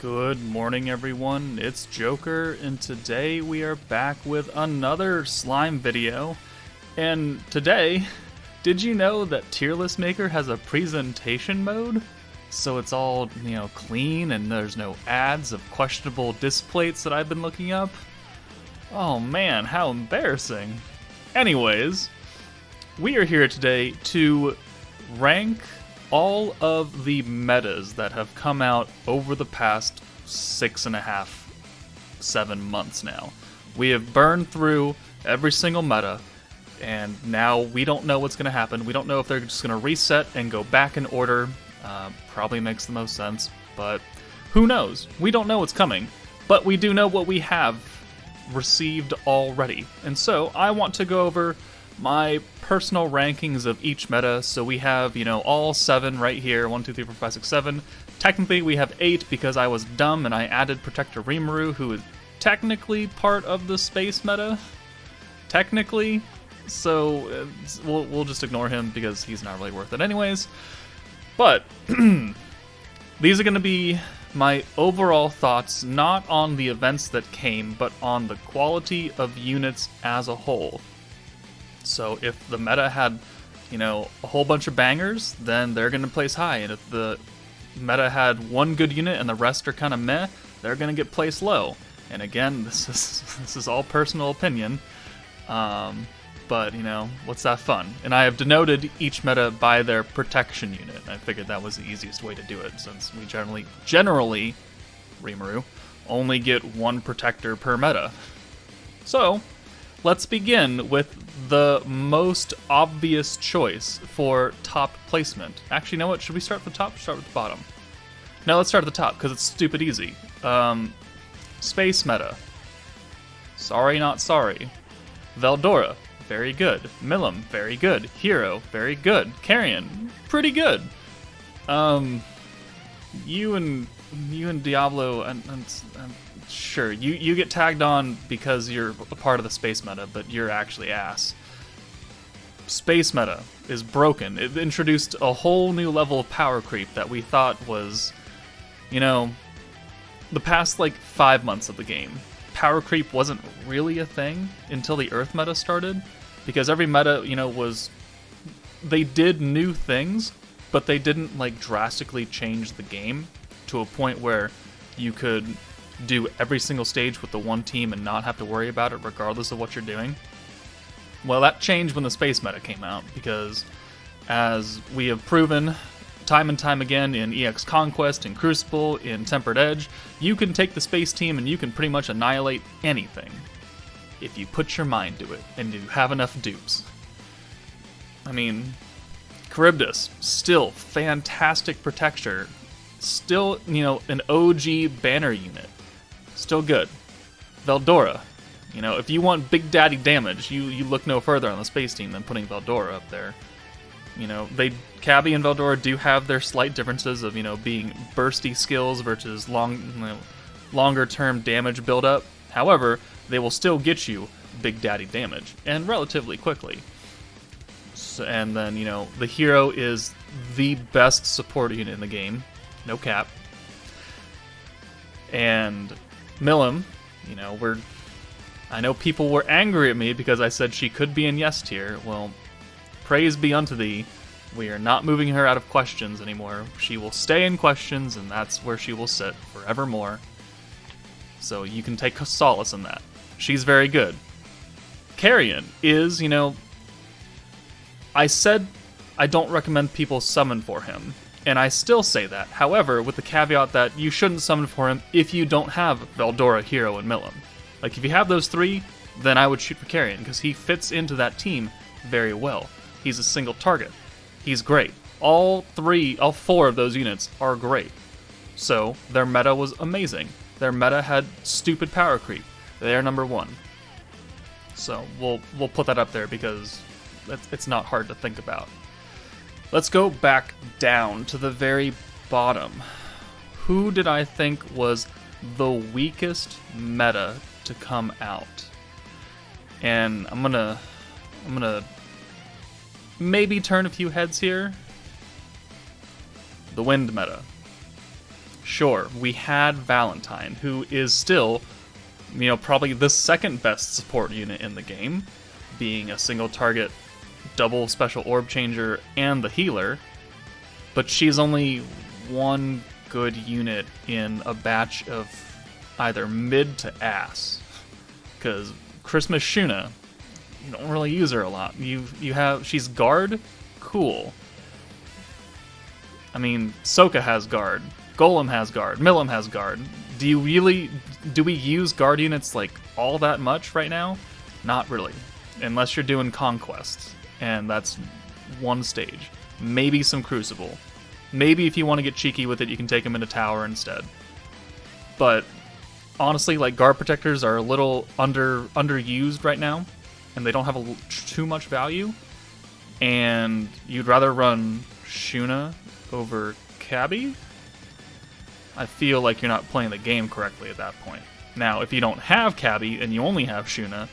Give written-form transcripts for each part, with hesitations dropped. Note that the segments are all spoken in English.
Good morning, everyone. It's Joker, and today we are back with another slime video. And today, did you know that Tier List Maker has a presentation mode? So it's all, clean and there's no ads of questionable displays that I've been looking up? Oh man, how embarrassing. Anyways, we are here today to rank all of the metas that have come out over the past 6.5, 7 months now. We have burned through every single meta, and now we don't know what's going to happen. We don't know if they're just going to reset and go back in order. Probably makes the most sense, but who knows? We don't know what's coming, but we do know what we have received already. And so I want to go over my personal rankings of each meta. So we have, all 7 right here. 1, 2, 3, 4, 5, 6, 7. Technically we have 8 because I was dumb and I added Protector Remu, who is technically part of the space meta. Technically. So we'll just ignore him because he's not really worth it anyways. But these are going to be my overall thoughts, not on the events that came, but on the quality of units as a whole. So if the meta had, a whole bunch of bangers, then they're going to place high. And if the meta had one good unit and the rest are kind of meh, they're going to get placed low. And again, this is all personal opinion. But, what's that fun? And I have denoted each meta by their protection unit. I figured that was the easiest way to do it, since we generally, Rimuru, only get one protector per meta. So, let's begin with the most obvious choice for top placement. Actually, you know what? Should we start at the top or start with the bottom? No, let's start at the top, because it's stupid easy. Space meta. Sorry, not sorry. Valdora. Very good. Milim, very good. Hero, very good. Carrion, pretty good. You and Diablo, and sure, you get tagged on because you're a part of the space meta, but you're actually ass. Space meta is broken. It introduced a whole new level of power creep that we thought was, the past 5 months of the game. Power creep wasn't really a thing until the Earth meta started, because every meta, they did new things, but they didn't drastically change the game to a point where you could do every single stage with the one team and not have to worry about it regardless of what you're doing. Well, that changed when the space meta came out, because as we have proven time and time again in EX Conquest, in Crucible, in Tempered Edge, you can take the space team and you can pretty much annihilate anything if you put your mind to it and you have enough dupes. I mean, Charybdis, still fantastic protector, still, an OG banner unit, still good. Valdora, if you want big daddy damage, you look no further on the space team than putting Valdora up there. Cabby and Valdora do have their slight differences of, being bursty skills versus longer term damage buildup. However, they will still get you big daddy damage, and relatively quickly. So, and then, the hero is the best support unit in the game, no cap. And Milim, I know people were angry at me because I said she could be in yes tier. Well, praise be unto thee. We are not moving her out of questions anymore. She will stay in questions, and that's where she will sit forevermore. So you can take solace in that. She's very good. Carrion is, I said I don't recommend people summon for him, and I still say that. However, with the caveat that you shouldn't summon for him if you don't have Valdora, Hero, and Milim. If you have those 3, then I would shoot for Carrion, because he fits into that team very well. He's a single target. He's great. All 4 of those units are great. So, their meta was amazing. Their meta had stupid power creep. They are number 1. So, we'll put that up there because it's not hard to think about. Let's go back down to the very bottom. Who did I think was the weakest meta to come out? And I'm gonna maybe turn a few heads here. The wind meta. Sure, we had Valentine, who is still, probably the second best support unit in the game, being a single target, double special orb changer, and the healer, but she's only one good unit in a batch of either mid to ass, because Christmas Shuna, you don't really use her a lot. She's guard, cool. I mean, Soka has guard, Golem has guard, Milim has guard. Do we use guard units like all that much right now? Not really, unless you're doing conquests, and that's one stage. Maybe some Crucible. Maybe if you want to get cheeky with it, you can take them into tower instead. But honestly, like, guard protectors are a little underused right now, and they don't have too much value. And you'd rather run Shuna over Cabby? I feel like you're not playing the game correctly at that point. Now, if you don't have Cabby and you only have Shuna,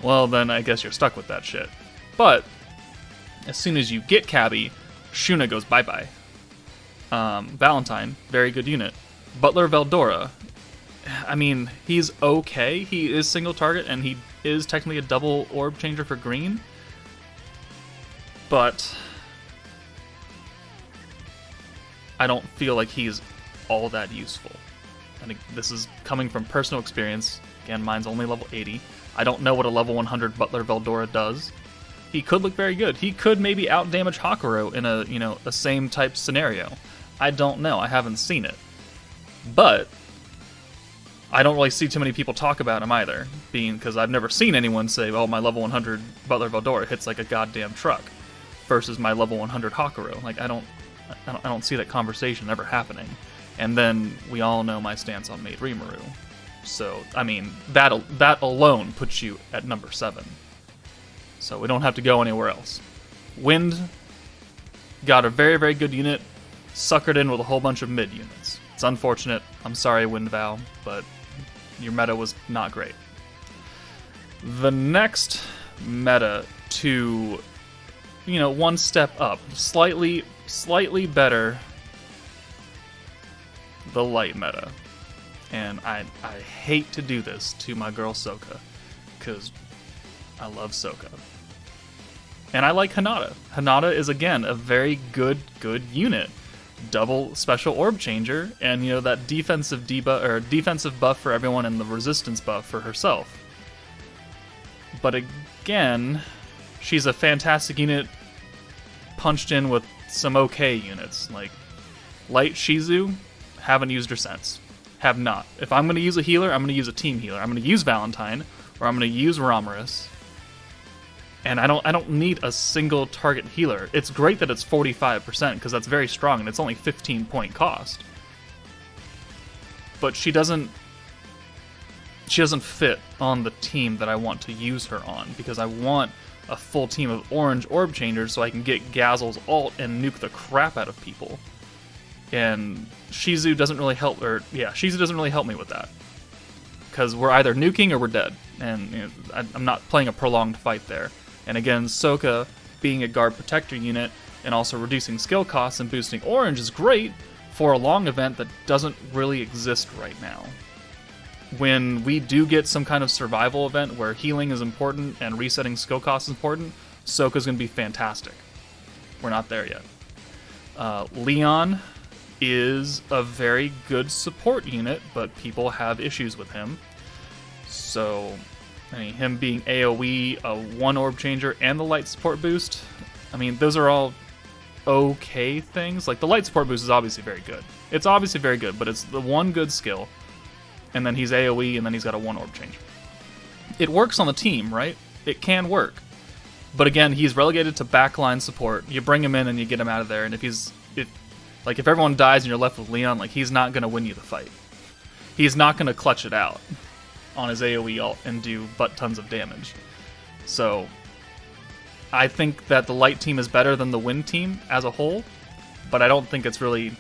well, then I guess you're stuck with that shit. But as soon as you get Cabby, Shuna goes bye-bye. Valentine, very good unit. Butler Valdora, I mean, he's okay. He is single target, and he is technically a double orb changer for green. But I don't feel like he's all that useful. And this is coming from personal experience. Again, mine's only level 80. I don't know what a level 100 Butler Valdora does. He could look very good. He could maybe outdamage Hakuro in a same type scenario. I don't know. I haven't seen it. But I don't really see too many people talk about him either, because I've never seen anyone say, "Oh, my level 100 Butler Valdora hits like a goddamn truck," versus my level 100 Hakuro. Like, I don't see that conversation ever happening. And then we all know my stance on Maid Rimuru. So, I mean, that alone puts you at number 7. So we don't have to go anywhere else. Wind got a very, very good unit, suckered in with a whole bunch of mid units. It's unfortunate. I'm sorry, Wind Val, but your meta was not great. The next meta to, one step up, slightly better, the light meta. And I hate to do this to my girl Soka, because I love Soka. And I like Hinata. Hinata is, again, a very good unit. Double special orb changer, and that defensive debuff or defensive buff for everyone and the resistance buff for herself. But again, she's a fantastic unit punched in with some okay units. Like Light Shizu, haven't used her since. Have not. If I'm going to use a healer, I'm going to use a team healer. I'm going to use Valentine, or I'm going to use Ramirez. And I don't need a single target healer. It's great that it's 45%, because that's very strong, and it's only 15-point cost. But she doesn't fit on the team that I want to use her on, because I want a full team of orange orb changers so I can get Gazel's ult and nuke the crap out of people. And Shizu doesn't really help, Shizu doesn't really help me with that, because we're either nuking or we're dead, and I'm not playing a prolonged fight there. And again, Soka being a guard protector unit and also reducing skill costs and boosting orange is great for a long event that doesn't really exist right now. When we do get some kind of survival event where healing is important and resetting skill costs is important, Soka's going to be fantastic. We're not there yet. Leon is a very good support unit, but people have issues with him. So, I mean, him being AoE, a 1 orb changer, and the light support boost, I mean, those are all okay things. Like, the light support boost is obviously very good. It's obviously very good, but it's the one good skill, and then he's AoE, and then he's got a 1 orb changer. It works on the team, right? It can work. But again, he's relegated to backline support. You bring him in and you get him out of there, and if everyone dies and you're left with Leon, like, he's not going to win you the fight. He's not going to clutch it out on his AoE ult and do butt tons of damage. So, I think that the light team is better than the wind team as a whole, but I don't think it's really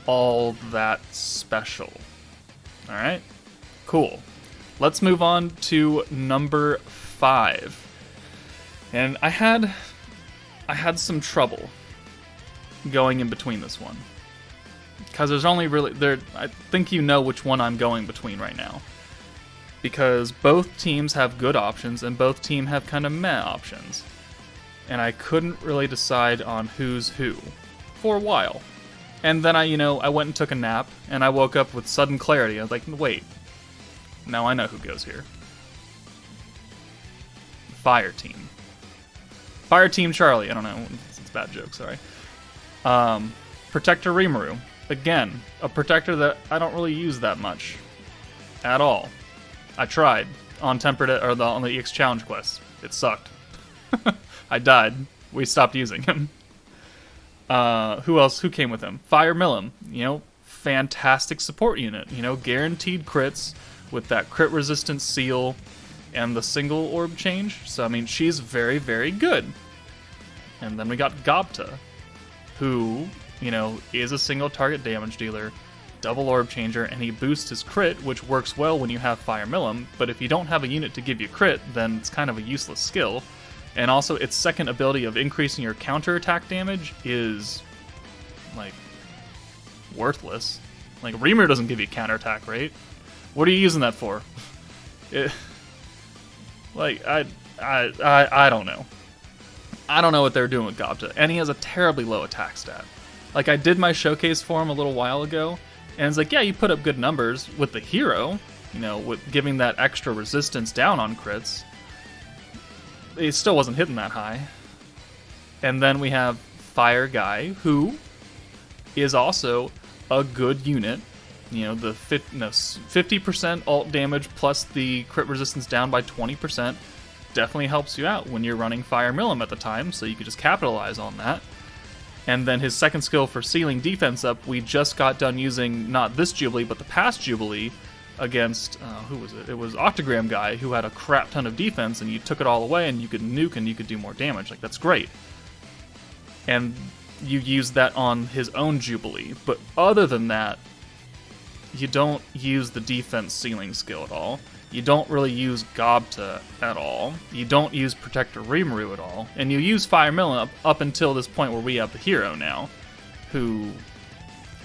all that special. Alright? Cool. Let's move on to number 5. And I had some trouble going in between this one. because there's only really there. I think you know which one I'm going between right now, because both teams have good options and both teams have kind of meh options, and I couldn't really decide on who's who for a while. And then I went and took a nap, and I woke up with sudden clarity. I was like, wait, now I know who goes here. Fire Team. Fire Team Charlie. I don't know. It's a bad joke, sorry. Protector Remu. Again, a protector that I don't really use that much at all. I tried on Tempered on the EX Challenge quest. It sucked. I died. We stopped using him. Who else? Who came with him? Fire Millum. Fantastic support unit. Guaranteed crits with that crit resistance seal and the single orb change. So, I mean, she's very, very good. And then we got Gobta, who, is a single target damage dealer, double orb changer, and he boosts his crit, which works well when you have Fire Millum. But if you don't have a unit to give you crit, then it's kind of a useless skill. And also, its second ability of increasing your counterattack damage is, worthless. Remu doesn't give you counterattack, right? What are you using that for? I don't know. I don't know what they're doing with Gobta. And he has a terribly low attack stat. I did my showcase for him a little while ago, and it's yeah, you put up good numbers with the hero, with giving that extra resistance down on crits. It still wasn't hitting that high. And then we have Fire Guy, who is also a good unit. The 50% ult damage plus the crit resistance down by 20% definitely helps you out when you're running Fire Millum at the time, so you could just capitalize on that. And then his second skill for sealing defense up, we just got done using not this Jubilee, but the past Jubilee, against, who was it? It was Octagram Guy, who had a crap ton of defense, and you took it all away, and you could nuke, and you could do more damage. That's great. And you use that on his own Jubilee. But other than that, you don't use the defense sealing skill at all. You don't really use Gobta at all. You don't use Protector Remu at all. And you use Fire Millum up until this point where we have the hero now, who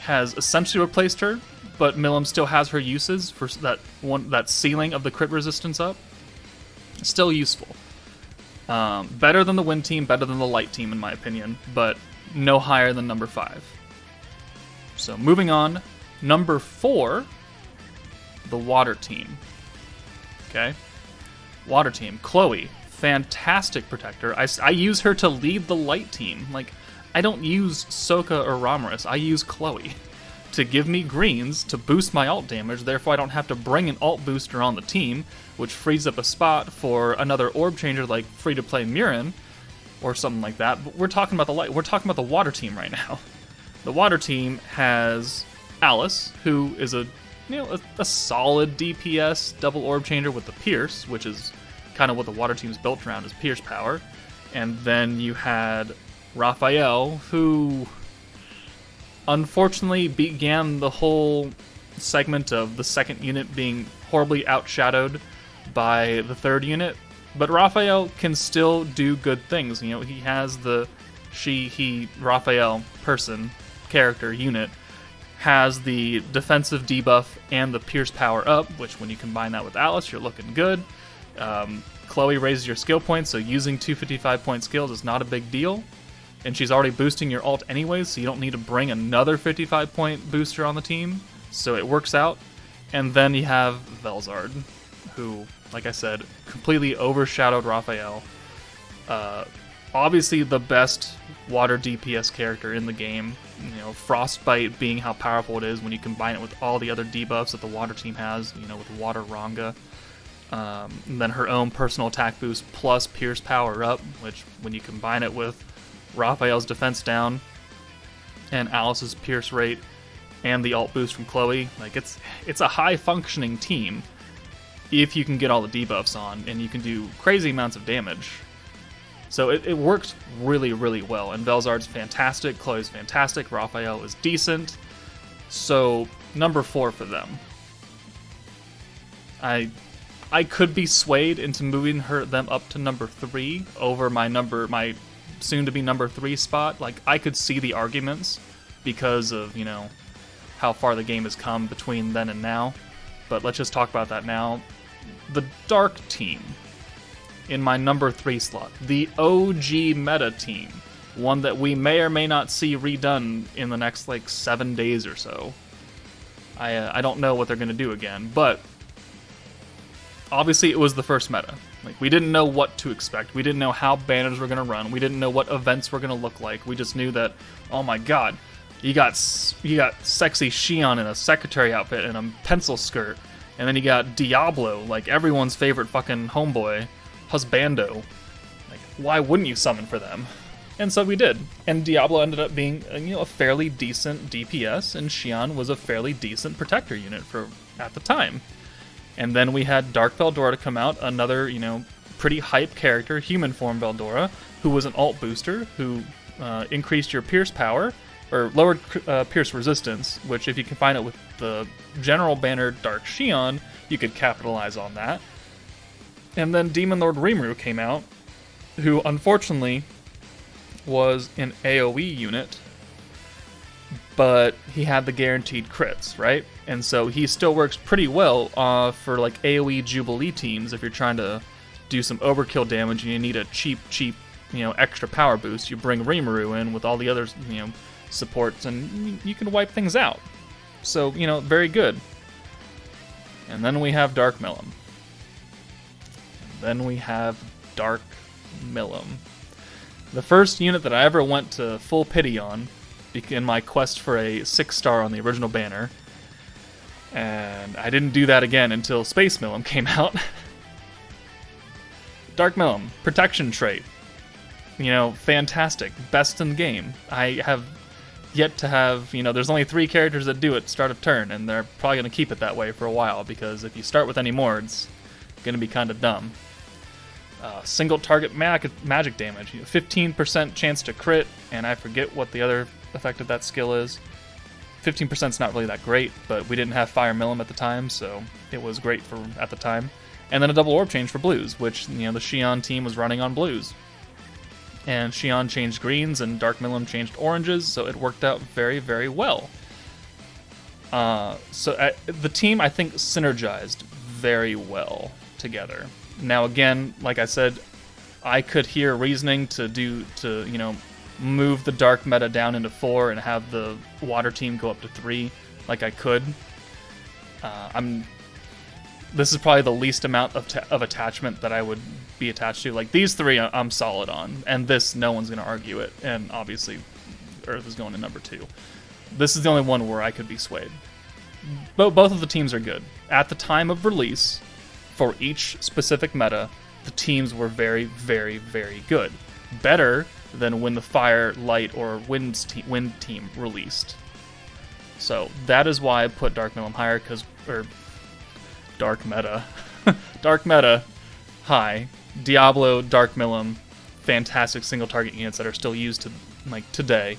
has essentially replaced her, but Millum still has her uses for that sealing of the crit resistance up. Still useful. Better than the Wind Team, better than the Light Team in my opinion, but no higher than number 5. So moving on, number 4, the Water Team. Okay, Water Team, Chloe, fantastic protector. I use her to lead the Light Team. I don't use Sokka or Ramaris, I use Chloe to give me greens to boost my ult damage, therefore I don't have to bring an ult booster on the team, which frees up a spot for another orb changer like free-to-play Murin, or something like that. But we're talking about we're talking about the Water Team right now. The Water Team has Alice, who is a solid DPS double orb changer with the Pierce, which is kind of what the Water Team's built around, is Pierce power. And then you had Raphael, who unfortunately began the whole segment of the second unit being horribly outshadowed by the third unit. But Raphael can still do good things. He has the Raphael person, character, unit, has the defensive debuff and the Pierce power up, which when you combine that with Alice, you're looking good. Chloe raises your skill points, so using 255-point skills is not a big deal. And she's already boosting your ult anyways, so you don't need to bring another 55-point booster on the team. So it works out. And then you have Valzard, who, like I said, completely overshadowed Raphael. Obviously the best water DPS character in the game. Frostbite being how powerful it is when you combine it with all the other debuffs that the Water Team has, with Water Ranga. And then her own personal attack boost plus Pierce power up, which when you combine it with Raphael's defense down and Alice's Pierce rate and the ult boost from Chloe, it's a high functioning team if you can get all the debuffs on and you can do crazy amounts of damage. So it works really, really well. And Valzard's fantastic, Chloe's fantastic, Raphael is decent. So number 4 for them. I could be swayed into moving them up to number 3 over my soon to be number 3 spot. I could see the arguments because of, how far the game has come between then and now, but let's just talk about that now. The Dark team, in my number 3 slot, the OG meta team, one that we may or may not see redone in the next like 7 days or so. I don't know what they're going to do again, but obviously it was the first meta. Like, we didn't know what to expect. We didn't know how banners were going to run. We didn't know what events were going to look like. We just knew that, oh my god, you got sexy Shion in a secretary outfit and a pencil skirt, and then you got Diablo, like everyone's favorite fucking homeboy, husbando. Like, why wouldn't you summon for them? And so we did. And Diablo ended up being, a fairly decent DPS, and Shion was a fairly decent protector unit at the time. And then we had Dark Valdora come out, another, pretty hype character, human form Valdora, who was an alt booster, who increased your pierce power, or lowered pierce resistance, which if you combine it with the general banner Dark Shion, you could capitalize on that. And then Demon Lord Remu came out, who unfortunately was an AoE unit, but he had the guaranteed crits, right? And so he still works pretty well for like AoE Jubilee teams if you're trying to do some overkill damage and you need a cheap, extra power boost. You bring Rimuru in with all the other, supports, and you can wipe things out. So, very good. And then we have Dark Millum. The first unit that I ever went to full pity on in my quest for a 6-star on the original banner. And I didn't do that again until Space Millum came out. Dark Millum, protection trait. Fantastic. Best in the game. I have yet to have, there's only 3 characters that do it start of turn, and they're probably going to keep it that way for a while, because if you start with any more, it's going to be kind of dumb. Single target magic damage, 15% chance to crit, and I forget what the other effect of that skill is. 15% is not really that great, but we didn't have Fire Millum at the time, so it was great at the time. And then a double orb change for blues, which the Shion team was running on blues. And Shion changed greens, and Dark Millum changed oranges, so it worked out very, very well. The team, I think, synergized very well together. Now, again, like I said, I could hear reasoning to move the dark meta down into 4 and have the water team go up to 3, like I could. This is probably the least amount of attachment that I would be attached to. Like, these 3 I'm solid on, and this, no one's going to argue it, and obviously Earth is going to number 2. This is the only one where I could be swayed. Both of the teams are good. At the time of release, for each specific meta, the teams were very, very, very good. Better than when the Fire, Light, or Wind team released. So that is why I put Dark Millum higher, Dark Meta. Dark Meta, high. Diablo, Dark Millum, fantastic single target units that are still used today.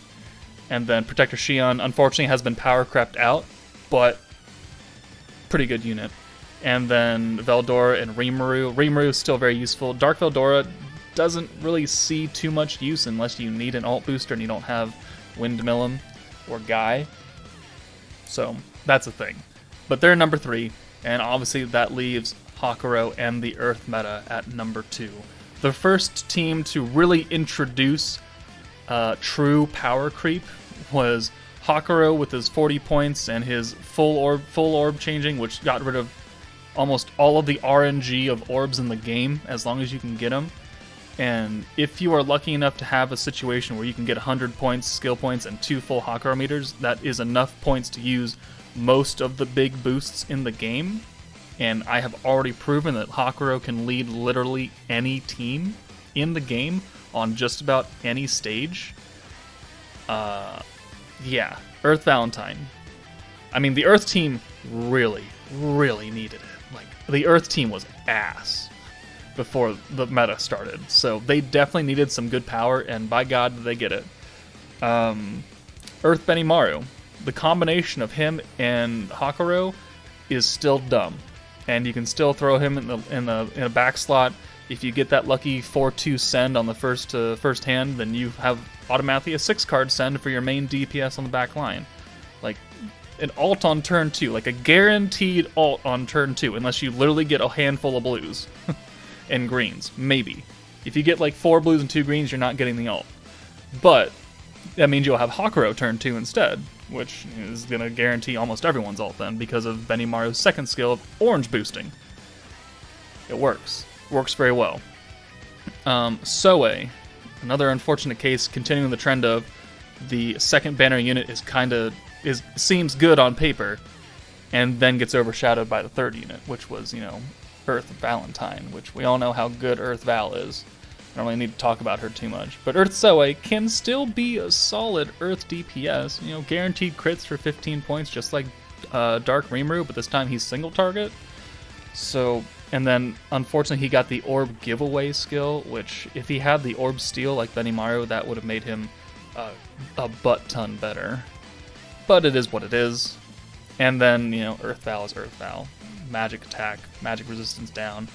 And then Protector Shion, unfortunately, has been power crept out, but pretty good unit. And then Valdora and Rimuru. Rimuru is still very useful. Dark Valdora doesn't really see too much use unless you need an alt booster and you don't have Wind Millum or Guy. So that's a thing. But they're number 3, and obviously that leaves Hakuro and the Earth meta at number 2. The first team to really introduce true power creep was Hakuro with his 40 points and his full orb changing, which got rid of almost all of the RNG of orbs in the game, as long as you can get them. And if you are lucky enough to have a situation where you can get 100 points, skill points, and 2 full Hakuro meters, that is enough points to use most of the big boosts in the game. And I have already proven that Hakuro can lead literally any team in the game on just about any stage. Yeah, Earth Valentine. I mean, the Earth team really, really needed it. Like, the Earth team was ass before the meta started, so they definitely needed some good power, and by God, did they get it. Earth Benimaru. The combination of him and Hakuro is still dumb, and you can still throw him in a back slot. If you get that lucky 4-2 send on the first hand, then you have automatically a 6-card send for your main DPS on the back line. Like, an alt on turn 2, like a guaranteed alt on turn 2, unless you literally get a handful of blues and greens, maybe. If you get like 4 blues and 2 greens, you're not getting the alt. But that means you'll have Hakuro turn 2 instead, which is going to guarantee almost everyone's alt then, because of Benimaru's second skill of orange boosting. It works. Works very well. Soe, another unfortunate case, continuing the trend of the second banner unit seems good on paper, and then gets overshadowed by the third unit, which was, Earth Valentine, which we all know how good Earth Val is. I don't really need to talk about her too much. But Earth Soe can still be a solid Earth DPS, guaranteed crits for 15 points, just like Dark Remu, but this time he's single target. So, and then unfortunately he got the Orb Giveaway skill, which if he had the Orb Steal like Benimaru, that would have made him a butt ton better. But it is what it is. And then, Earth Val is Earth Val. Magic attack, magic resistance down.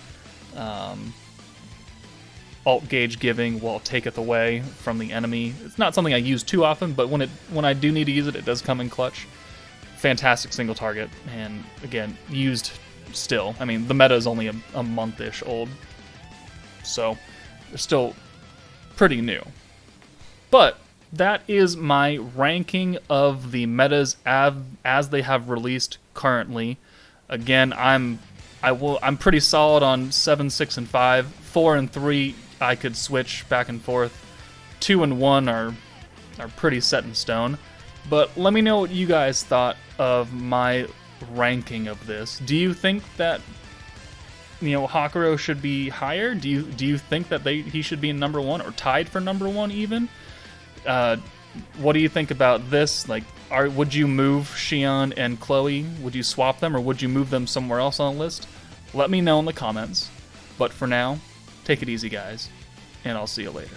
Alt gauge giving while taketh away from the enemy. It's not something I use too often, but when I do need to use it, it does come in clutch. Fantastic single target, and again, used still. I mean, the meta is only a month-ish old, so they're still pretty new. But that is my ranking of the metas as they have released currently. Again, I'm pretty solid on 7, 6, and 5. 4 and 3 I could switch back and forth. 2 and 1 are pretty set in stone. But let me know what you guys thought of my ranking of this. Do you think that Hakuro should be higher? Do you think that he should be in number 1 or tied for number 1 even? What do you think about this? Like, would you move Xion and Chloe? Would you swap them, or would you move them somewhere else on the list? Let me know in the comments. But for now, take it easy, guys, and I'll see you later.